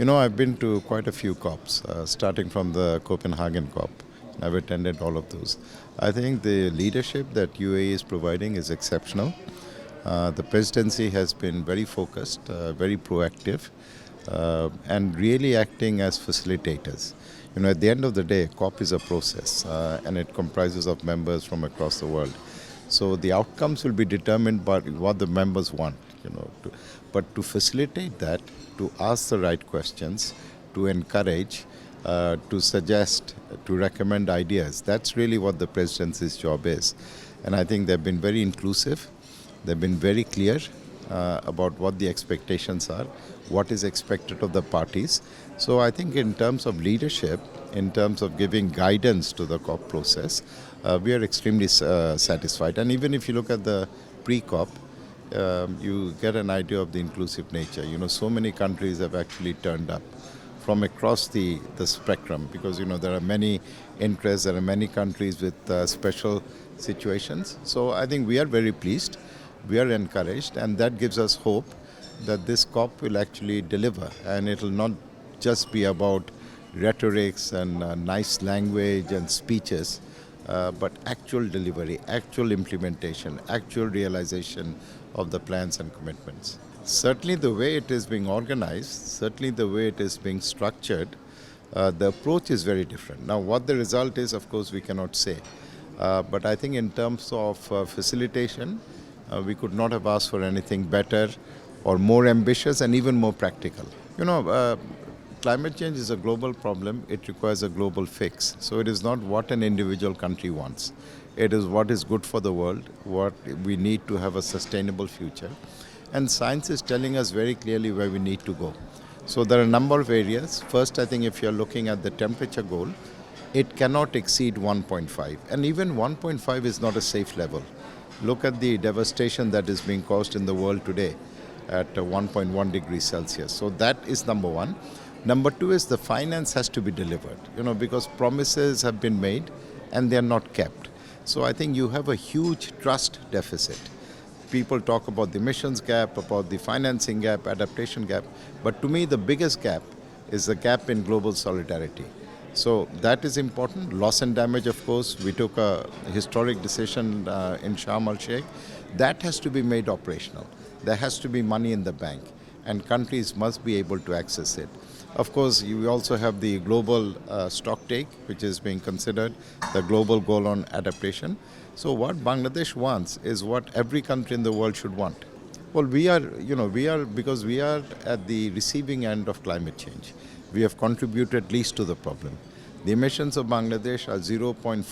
I've been to quite a few COPs, starting from the Copenhagen COP. I've attended all of those. I think the leadership that UAE is providing is exceptional. The presidency has been very focused, very proactive, and really acting as facilitators. At the end of the day, COP is a process, and it comprises of members from across the world. So the outcomes will be determined by what the members want, but to facilitate that, to ask the right questions, to encourage, to suggest, to recommend ideas, that's really what the presidency's job is. And I think they've been very inclusive, they've been very clear about what the expectations are, what is expected of the parties. So I think in terms of leadership, in terms of giving guidance to the COP process, we are extremely satisfied. And even if you look at the pre-COP, you get an idea of the inclusive nature. So many countries have actually turned up from across the spectrum because, there are many interests, there are many countries with special situations. So I think we are very pleased, we are encouraged, and that gives us hope that this COP will actually deliver. And it will not just be about rhetorics and nice language and speeches, but actual delivery, actual implementation, actual realization of the plans and commitments. Certainly the way it is being organized, certainly the way it is being structured, the approach is very different. Now what the result is, of course, we cannot say. But I think in terms of facilitation, we could not have asked for anything better or more ambitious and even more practical. Climate change is a global problem. It requires a global fix. So it is not what an individual country wants. It is what is good for the world, what we need to have a sustainable future. And science is telling us very clearly where we need to go. So there are a number of areas. First, I think if you're looking at the temperature goal, it cannot exceed 1.5. And even 1.5 is not a safe level. Look at the devastation that is being caused in the world today at 1.1 degrees Celsius. So that is number one. Number two is the finance has to be delivered, because promises have been made and they are not kept. So I think you have a huge trust deficit. People talk about the emissions gap, about the financing gap, adaptation gap, but to me the biggest gap is the gap in global solidarity. So that is important. Loss and damage, of course, we took a historic decision in Sharm el-Sheikh. That has to be made operational. There has to be money in the bank, and countries must be able to access it. Of course, we also have the global stock take, which is being considered, the global goal on adaptation. So what Bangladesh wants is what every country in the world should want. Well, because we are at the receiving end of climate change. We have contributed least to the problem. The emissions of Bangladesh are 0.46%,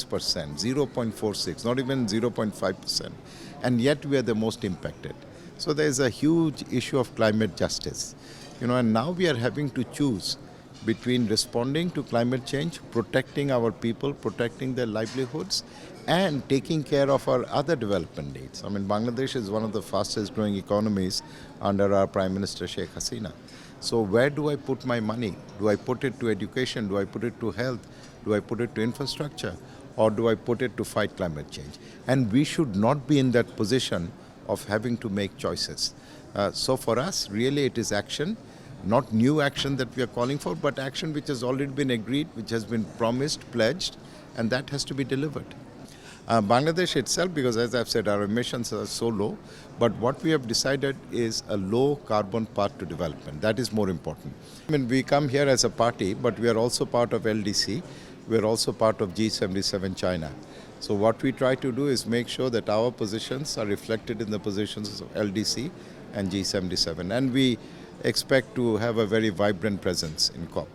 0.46, not even 0.5%, and yet we are the most impacted. So there is a huge issue of climate justice. And now we are having to choose between responding to climate change, protecting our people, protecting their livelihoods, and taking care of our other development needs. Bangladesh is one of the fastest growing economies under our Prime Minister Sheikh Hasina. So where do I put my money? Do I put it to education? Do I put it to health? Do I put it to infrastructure? Or do I put it to fight climate change? And we should not be in that position of having to make choices. So for us, really it is action, not new action that we are calling for, but action which has already been agreed, which has been promised, pledged, and that has to be delivered. Bangladesh itself, because as I've said, our emissions are so low, but what we have decided is a low carbon path to development. That is more important. We come here as a party, but we are also part of LDC. We are also part of G77 China. So what we try to do is make sure that our positions are reflected in the positions of LDC and G77. And we expect to have a very vibrant presence in COP.